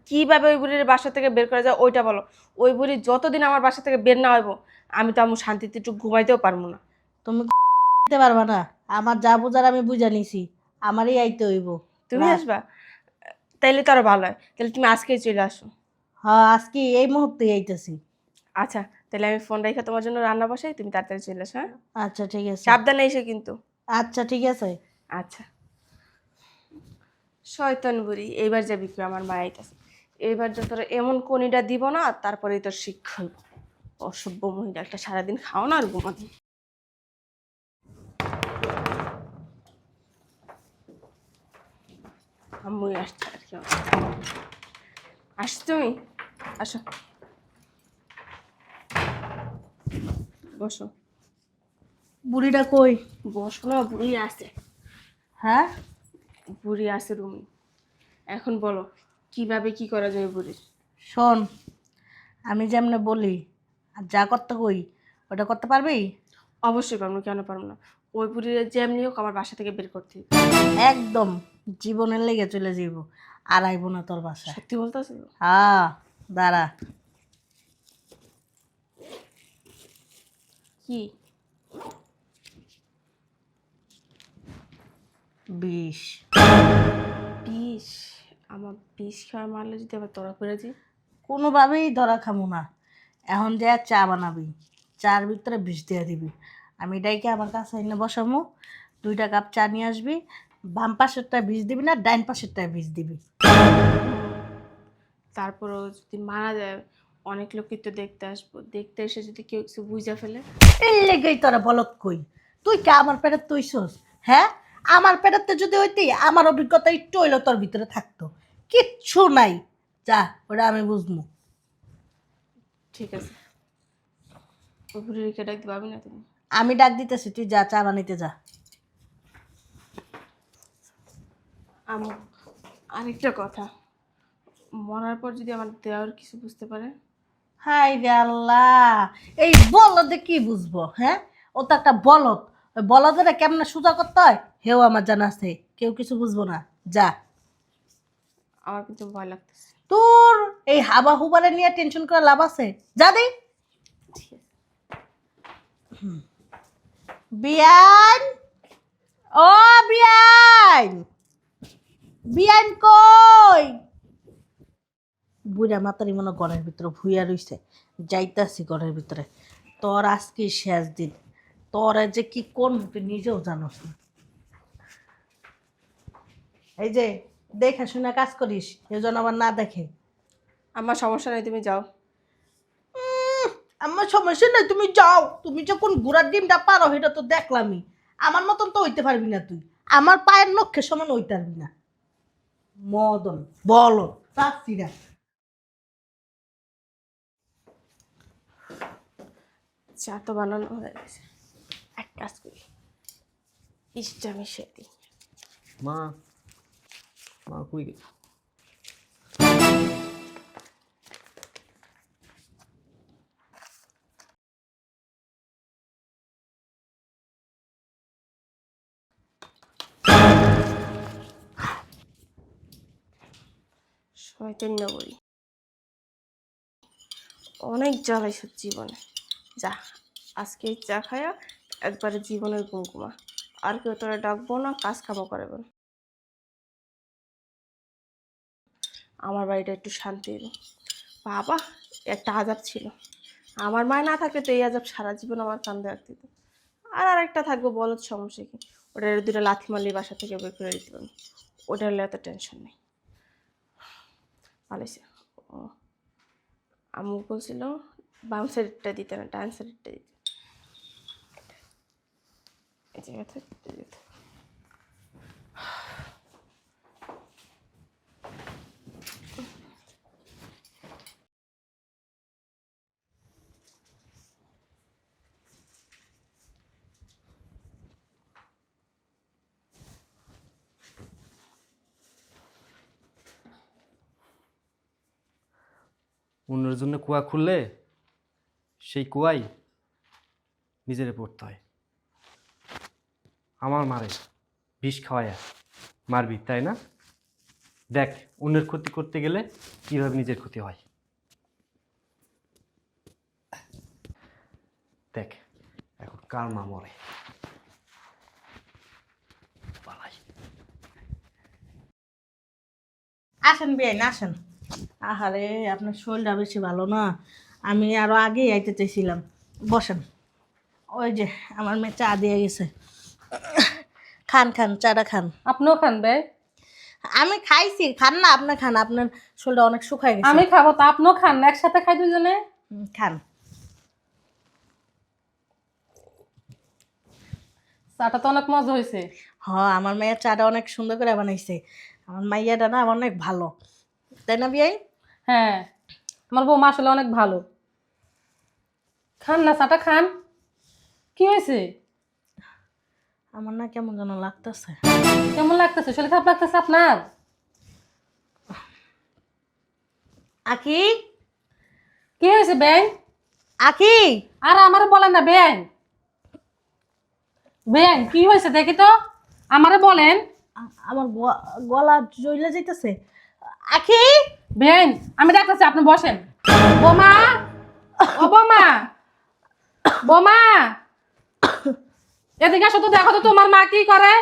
কিভাবে ওই বুড়ির বাসা থেকে বের করা যায় ওইটা বলো। ওই বুড়ি যতদিন আমার বাসা থেকে বের না হইব আমি তো আমি শান্তিতে একটু ঘুমাইতেও পারবো না। তুমি দিতে পারবা না, আমার যা বুঝার আমি বুঝা নিছি, আমারই আইতে হইব। তুমি রাখ। আসবা? তাইলে তো আরো ভালো হয়, তাহলে তুমি আজকেই চলে আসো। হ্যাঁ, আজকে এই মুহূর্তে আইতেছি। আচ্ছা, তাহলে আমি ফোন রেখে তোমার জন্য রান্না বসাই, তুমি তাড়াতাড়ি চলে আসো। হ্যাঁ, আচ্ছা ঠিক আছে। সাবধানে এসে কিন্তু। আচ্ছা ঠিক আছে। আচ্ছা। শয়তান বুড়ি, এইবার যাবি কি? আমার মা আইতাছে। এইবার তো তোরা এমন কনিটা দিব না, তারপরে তোর শিক্ষা হইব। অসভ্য মহিলা একটা, সারাদিন খাও না আর ঘুমাদি। আম্মুই আসছে আর কি। আসছো তুমি? আসো, বসো। বুড়িটা কই? বসো না, বুড়ি আছে। হ্যাঁ, বুড়ি আছে রুমে। এখন বলো কিভাবে কি করা যায় বুড়ির? শোন, আমি যেমনে বলি আর যা করতে কই ওটা করতে পারবি? অবশ্যই পারবো, কেন পারবো না। ওই বুড়ির যেমনি হোক আমার বাসা থেকে বের করতে হবে। একদম জীবনের লেগে চলে যাইব, আর আইব না তোর বাসায়। সত্যি বলতেছো? হ্যাঁ, দাঁড়া। কি? বিষ। বিষ? আমার বিষ খাওয়া মারলে যদি আবার তোরা করে দিই? কোনোভাবেই ধরা খামু না। এখন যে চা বানাবি, চার ভিতরে বিষ দিয়ে দিবি। আমি ডাইকে আমার কাছে এনে বসামু, 2টা কাপ চা নিয়ে আসবি। বাম পাশেরটা বিষ দিবি না, ডাইন পাশেরটায় বিষ দিবি। তারপরও যদি মারা যায়, অনেক লোকই তো দেখতে আসবো, দেখতে এসে যদি কেউ কিছু বুঝা ফেলে? এই লেগেই তোরা বলত কই, তুই কে আমার পেটের তুইছস? হ্যাঁ, আমার পেটেতে যদি হইতি আমার অভিজ্ঞতা একটু হইলো তোর ভিতরে থাকতো। কিচ্ছু নাই, যা, ওটা আমি বুঝবো। ঠিক আছে, ওই বুড়ি রেখে ডাকতে পারবি না তুমি? আমি ডাক দিতেছি, তুই যা, চা বানাইতে যা। আরেকটা কথা, মরার পর যদি আমার দেওয়ার কিছু বুঝতে পারে? হাই রে আল্লাহ, এই বলদে কি বুঝবো? হ্যাঁ, ও তো একটা বলদ। ওই বলদের কেমনে সোজা করতে হয় হেও আমার জানা আছে, কেউ কিছু বুঝবো না, যা। আমার কিন্তু ভয় লাগতেছে। তোর এই হাবা হুবারে নিয়ে টেনশন করে লাভ আছে? যা দি। ঠিক আছে। বিয়ান, ও বিয়ান, বিয়ান কই? বুড়া মাতারি মনে ঘরের ভিতরে ভুইয়া রইছে, যাইতাছি ঘরের ভিতরে। তোর আজকে শেষ দিন, তোর যে কি কোন তুই নিজেও জানোস না। এই যে দেখে শুনে কাজ করিস, কেউ যেন আবার না দেখে। আমার সমস্যা নেই, তুমি যাও। আমার সমস্যা নাই, তুমি যাও। তুমি যখন ঘোড়ার ডিমটা পারো সেটা তো দেখলামই। আমার মতন তো হইতে পারবি না তুই, আমার পায়ের নখের সমান হইতে পারবি না। মদন বলো, চাচ্ছি না। চা তো বানানো হয়ে গেছে, এক কাজ করি, ইস্টটা মিশিয়ে দিই। মা, মা কই গেল? শয়তানি না বলি, অনেক জ্বালাইছ জীবনে। যা, আজকে এই চা খায়া একবারে জীবনের কুমকুমা। আর কেউ তোরা ডাকবো না, কাজ কামও করাবো না। আমার বাড়িটা একটু শান্তি এলো। বাবা, একটা আজাব ছিল। আমার মায় না থাকলে তো এই আজাব সারা জীবন আমার কান্দে রাখতে দিত। আর আরেকটা থাকবো, বলত সমস্যা কি? ওটার দুটো লাথি মারলে বাসা থেকে বের করে দিতে পারি, ওটার হলে এত টেনশন নেই। ভালোইছে। ও, আম্মু বলছিল বাম সাইডটা দিতে না, ডান সাইডটা দিতে। এই জায়গাতে দিতে। অন্যের জন্য কুয়া খুললে সেই কুয়াই নিজেরে পড়তে হয়। আমার মারে বিষ খাওয়াইয়া মারবি, তাই না? দেখ অন্যের ক্ষতি করতে গেলে কিভাবে নিজের ক্ষতি হয়। দেখ এখন কার মা মরে। পালাই। আসেন বেআইন আসেন। আহারে আপনার শরীরটা বেশি ভালো না, আমি আরো আগেই আইতে চাইছিলাম। বসেন। ওই যে আমার মেয়ে চা দিয়ে গেছে, খান খান চাটা খান। আপনিও খান বে। আমি খাইছি, খান না আপনি খান, আপনার শরীরটা অনেক শুকায় গেছে। আমি খাবো তা আপনিও খান, একসাথে খাই দুজনে। খান। চাটা তো অনেক মজা হয়েছে। হ আমার মেয়ের চাটা অনেক সুন্দর করে বানাইছে, আমার মাইয়াটা না অনেক ভালো, তাই না বিয়াই? হ্যাঁ, আমার বৌমা আসলে অনেক ভালো। খান না চাটা খান। কি হয়েছে? আমার না কেমন যেন লাগতেছে। কেমন লাগতেছে? শরীর খারাপ লাগতেছে আপনার? আকি, কি হয়েছে বেআইন? আকি, আর আমারে বলেন না বেআইন। বেআইন কি হয়েছে দেখি তো, আমারে বলেন। আমার গলা জ্বলে যাইতেছে। আকি, বেআইন আমি ডাকতেছি, আপনি বসেন। বোমা, ও বোমা, বোমা, এদিকে আসো তো, দেখো তো তোমার মা কি করে।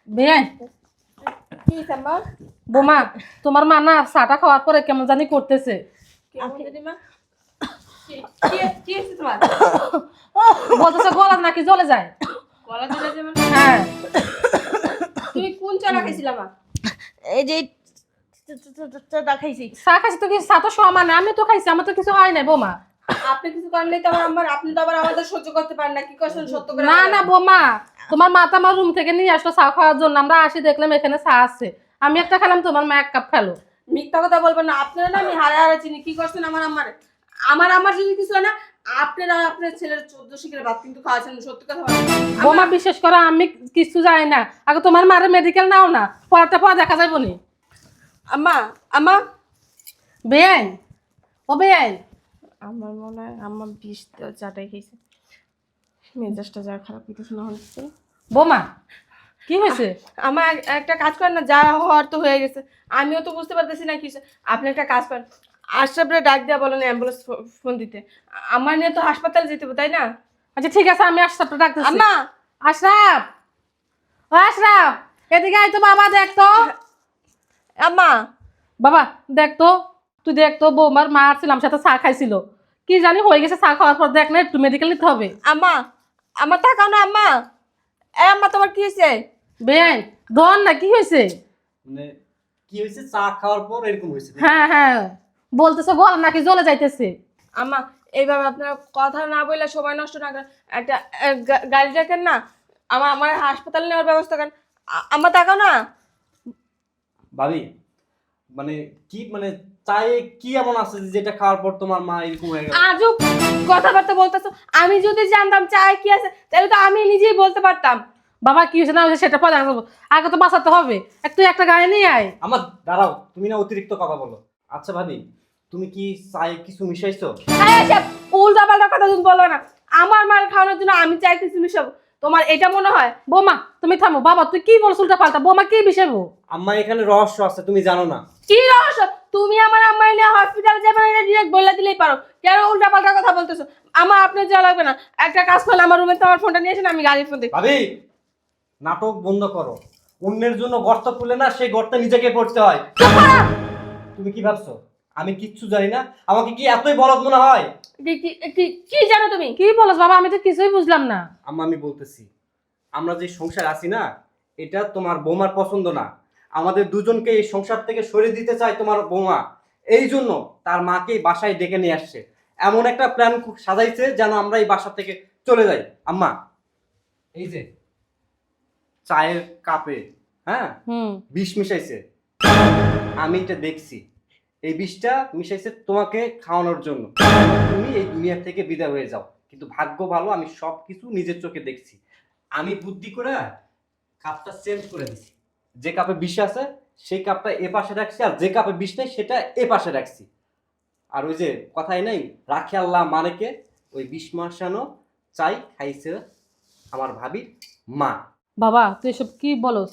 বেআইন, কি আম্মা? বোমা, তোমার মা না চাটা খাওয়ার পরে কেমন জানি করতেছে। কেমন জানি মা? কি হয়েছে তোমার? বলতেছে গলা নাকি জ্বলে যায়। গলা জ্বলে যাবে? হ্যাঁ, তুমি কোন চা খাইছিলা মা? এই যে চাটা খাইছি। চা খাইছি তো, কি চা তো সমান, আমি তো খাইছি, আমার তো কিছু হয় নাই বোমা। আপনি কিছু করেন তো আমার আম্মার, আপনি তো আবার আমাদের সহ্য করতে পারেন না, কি করছেন সত্য করে না বলেন। না বোমা, তোমার মা তো আমার রুম থেকে নিয়ে আসলো চা খাওয়ার জন্য, আমরা আসি দেখলাম এখানে চা আছে, আমি একটা খেলাম, তোমার মা 1 কাপ খেলো। মিথ্যা কথা বলবেন না, আপনারা না আমি হারে হারে চিনি, কি করছেন আমার আম্মারে। আমার যদি কিছু হয় না, আপনারা আপনার ছেলের 14 শিখের ভাত কিন্তু খাওয়াছেন, সত্যি কথা বলেন। বোমা বিশেষ করে আমি কিছু জানি না, আগে তোমার মারে মেডিকেল নাও না, পরটা পর দেখা যাবো নি। আম্মা, আম্মা, বেআইন, ও বেআইন, আমার মনে হয় আম্মা বিষ দেওয়া চাটাই খেয়েছে, মেজাজটা যা খারাপ হইতেছে না হচ্ছে। বোমা কি হয়েছে? আমার একটা কাজ করেন না, যা হওয়ার তো হয়ে গেছে, আমিও তো বুঝতে পারতেছি না কিছু। আপনি একটা কাজ করেন, আশরাফরে ডাক দেওয়া বলেন, অ্যাম্বুলেন্স ফোন দিতে। আমার নিয়ে তো হাসপাতালে যেতে হবে, তাই না? আচ্ছা ঠিক আছে, আমি আশরাফটা ডাকতেছি। আম্মা, আশরাফ, ও আশরাফ, এদিকে আয় তো বাবা, দেখ তো। আম্মা, বাবা দেখ তো, তুই দেখ তো, বৌমার মা আসছিল আমার সাথে চা খাইছিল, কি জানি হয়ে গেছে, চা খাওয়ার পর দেখ না, একটু মেডিকেল নিতে হবে। আম্মা, আমার তাকাও না আম্মা। এ আম্মা, তোমার কি হয়েছে? বেআইন ধন না, কি হয়েছে? মানে কি হয়েছে? চা খাওয়ার পর এরকম হয়েছে? হ্যাঁ হ্যাঁ, বলতেছে গলা নাকি জ্বলে যাইতেছে। আম্মা, এইভাবে আপনারা কথা না বললে, সময় নষ্ট না করেন, একটা গাড়ি ডাকেন না, আমার আমার হাসপাতালে নেওয়ার ব্যবস্থা করেন। আম্মা তাকাও না। ভাবি মানে কি, মানে চায়ে কি এমন আছে যে যেটা খাওয়ার পর তোমার মা এরকম হয়ে গেল? আজও কথাবার্তা বলতেছো। আমি যদি জানতাম চায় কি আছে, তাহলে তো আমি নিজেই বলতে পারতাম। বাবা কি হয়েছে না হয়েছে সেটা পরে জানবো, আগে তো বাঁচাতে হবে। তুই একটা গাড়ি নিয়ে আয়। আমার দাঁড়াও, তুমি না অতিরিক্ত কথা বলো। আচ্ছা ভাবি, তুমি কি চায়ে কিছু মিশাইছো? উল্টা পাল্টা কথা তুমি বলো না। আমার মার খাওয়ানোর জন্য আমি চাই কিছু মিশাবো, তোমার এটা মনে হয়? বোমা তুমি থামো, বাবা তুই কি বলছ উল্টা পাল্টা, বোমা কি বিষয়বো? আম্মা এখানে রহস্য আছে, তুমি জানো না। কি রহস্য? তুমি আমার আম্মাই নিয়ে হসপিটালে যাবে না, এটা ডিরেক্ট বলে দিলেই পারো। কেন উল্টা পাল্টা কথা বলতেছো? আমার আপনার যাওয়া লাগবে না। একটা কাজ করলে আমার রুমে তো আমার ফোনটা নিয়ে এসে আমি গাড়ির ফোন দেখি। ভাবি নাটক বন্ধ করো। অন্যের জন্য গর্ত খুলে না, সেই গর্তে নিজেকে পড়তে হয়। তুমি কি ভাবছো আমি কিচ্ছু জানি না? আমাকে কি এতই বলদ মনে হয়? কি জানো তুমি? কি বলছ বাবা, আমি তো কিছুই বুঝলাম না। আম্মা আমি বলতেছি, আমরা যে সংসার আছি না, এটা তোমার বৌমার পছন্দ না। আমাদের দুজনকে এই সংসার থেকে সরিয়ে দিতে চায় তোমার বৌমা। এই জন্য তার মাকে বাসায় ডেকে নিয়ে আসছে, এমন একটা প্ল্যান সাজাইছে যেন আমরা এই বাসা থেকে চলে যাই। আম্মা এই যে চায়ের কাপে, হ্যাঁ, বিষ মিশাইছে। আমি এটা দেখছি, এই বিষটা মিশাইছে তোমাকে খাওয়ানোর জন্য, তুমি এই দুনিয়া থেকে বিদায় হয়ে যাও। কিন্তু ভাগ্য ভালো, আমি সবকিছু নিজের চোখে দেখছি। আমি বুদ্ধি করে কাপটা চেঞ্জ করে দিছি। যে কাপে বিষ আছে সেই কাপটা এ পাশে রাখছি, আর যে কাপে বিষ নেই সেটা এ পাশে রাখছি। আর ওই যে কথাই নাই, রাখে আল্লাহ মানেকে, ওই বিষ মাসানো চাই খাইছে আমার ভাবির মা। বাবা তুই এসব কি বলস?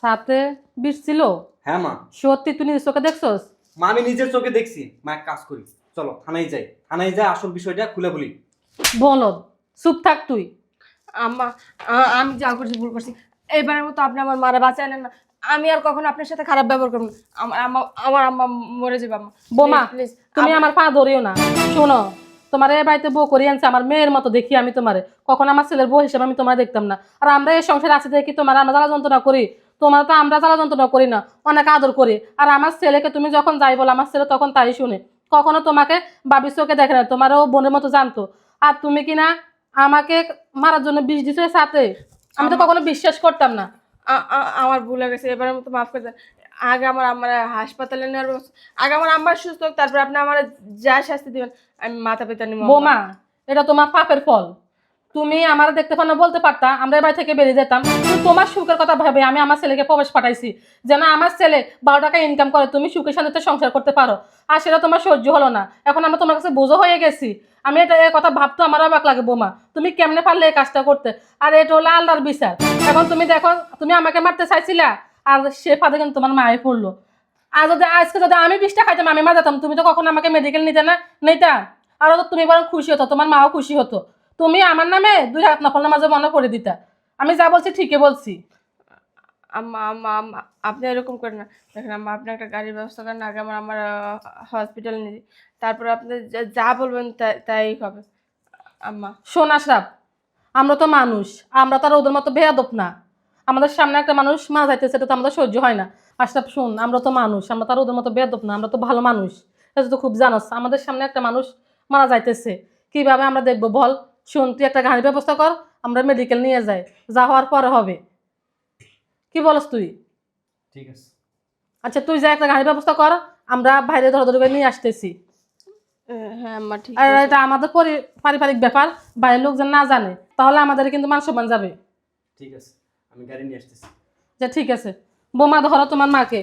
সাথে বিষ ছিল? হ্যাঁ মা। সত্যি তুই নিজের চোখে দেখছস? মা আমি নিজের চোখে দেখছি। মা এক কাজ করি, চলো থানায় যাই, থানায় যাই আসল বিষয়টা খুলে বলি। বলদ, চুপ থাক তুই। আম্মা, আমি যা করছি ভুল করছি, এবারের মতো আপনি আমার মারা বাঁচালেন না। আমি আর কখনো আপনার সাথে খারাপ ব্যবহার করবো না। আমার আম্মা মরে যাবে। আম্মা বোমা, প্লিজ তুমি আমার পা ধরিও না। শোনো, তোমার এই বাড়িতে বউ করে আনছে, আমার মেয়ের মতো দেখি আমি তোমারে। কখন আমার ছেলের বউ হিসেবে আমি তোমার দেখতাম না। আর আমরা এই সংসারে আছি দেখি তোমার আমরা জ্বালা যন্ত্রণা করি, তোমার তো আমরা জ্বালা যন্ত্রণা করি না, অনেক আদর করি। আর আমার ছেলেকে তুমি যখন যাই বলো, আমার ছেলে তখন তাই শুনে। কখনো তোমাকে বাবির চোখে দেখে না, তোমারও বোনের মতো জানতো। আর তুমি কিনা আমাকে মারার জন্য বিষ দিছো সাথে। আমি তো কখনো বিশ্বাস করতাম না। আমার ভুল হয়ে গেছে, এবারের মতো মাফ করে দেন। আগে আমার আম্মার হাসপাতালে নেওয়ার ব্যবস্থা, আগে আমার আম্মার সুস্থ হোক, তারপর আপনি আমার যা শাস্তি দিবেন আমি মাথা পেতে নিব। বোমা, এটা তোমার পাপের ফল। তুমি আমার দেখতে পারো বলতে পারতা, আমরা এবার থেকে বেরিয়ে যেতাম। কিন্তু তোমার সুখের কথা ভাবে আমি আমার ছেলেকে প্রবেশ পাঠাইছি, যেন আমার ছেলে 12 টাকা ইনকাম করে, তুমি সুখের শান্তিতে সংসার করতে পারো। আর সেটা তোমার সহ্য হলো না। এখন আমরা তোমার কাছে বোঝো হয়ে গেছি। আমি এটা এই কথা ভাবতো আমার অবাক লাগে। বোমা, তুমি কেমনে পারলে এই কাজটা করতে? আর এটা হলো আল্লাহর বিচার। এখন তুমি দেখো, তুমি আমাকে মারতে চাইছিলা, আর সে ফাঁদে কিন্তু তোমার মায়ে পড়লো। আর যদি আজকে যদি আমি 20 টাকা খাইতাম, আমি মা যেতাম, তুমি তো কখনো আমাকে মেডিকেল নিতে না নিতা। আর তো তুমি বরং খুশি হতো, তোমার মাও খুশি হতো। তুমি আমার নামে 2 হাত নফল নামাজে মনে করে দিতা। আমি যা বলছি ঠিকই বলছি। আম্মা আম্মা আম্মা আপনি এরকম করেন না। দেখেন আম্মা, আপনি একটা গাড়ির ব্যবস্থা করেন, আগে আমার হসপিটাল নিয়ে দিই, তারপর আপনি যা বলবেন তাই হবে। আম্মা শোন আশরাফ, আমরা তো মানুষ, আমরা তো আর ওদের মতো বেয়াদব না। আমাদের সামনে একটা মানুষ মারা যাইতেছে, এটা তো আমাদের সহ্য হয় না। আশরাফ শোন, আমরা তো মানুষ, আমরা তো আর ওদের মতো বেয়াদব না, আমরা তো ভালো মানুষ। এটা তো খুব জানোস, আমাদের সামনে একটা মানুষ মারা যাইতেছে, কিভাবে আমরা দেখবো বল? শোন, তুই একটা গাড়ির ব্যবস্থা কর, আমরা মেডিকেল নিয়ে যাই, যা হওয়ার পরে হবে। কি বলস তুই? ঠিক আছে। আচ্ছা তুই যা, একটা গাড়ির ব্যবস্থা কর, আমরা বাইরে ধরাধরি করে নিয়ে আসতেছি। হ্যাঁ আম্মা ঠিক আর আছে। এটা আমাদের পারিবারিক ব্যাপার, বাইরের লোক যেন না জানে, তাহলে আমাদের কিন্তু মান সম্মান যাবে। ঠিক আছে, আমি গাড়ি নিয়ে আসতেছি। যে ঠিক আছে, বোমা ধরো তোমার মাকে।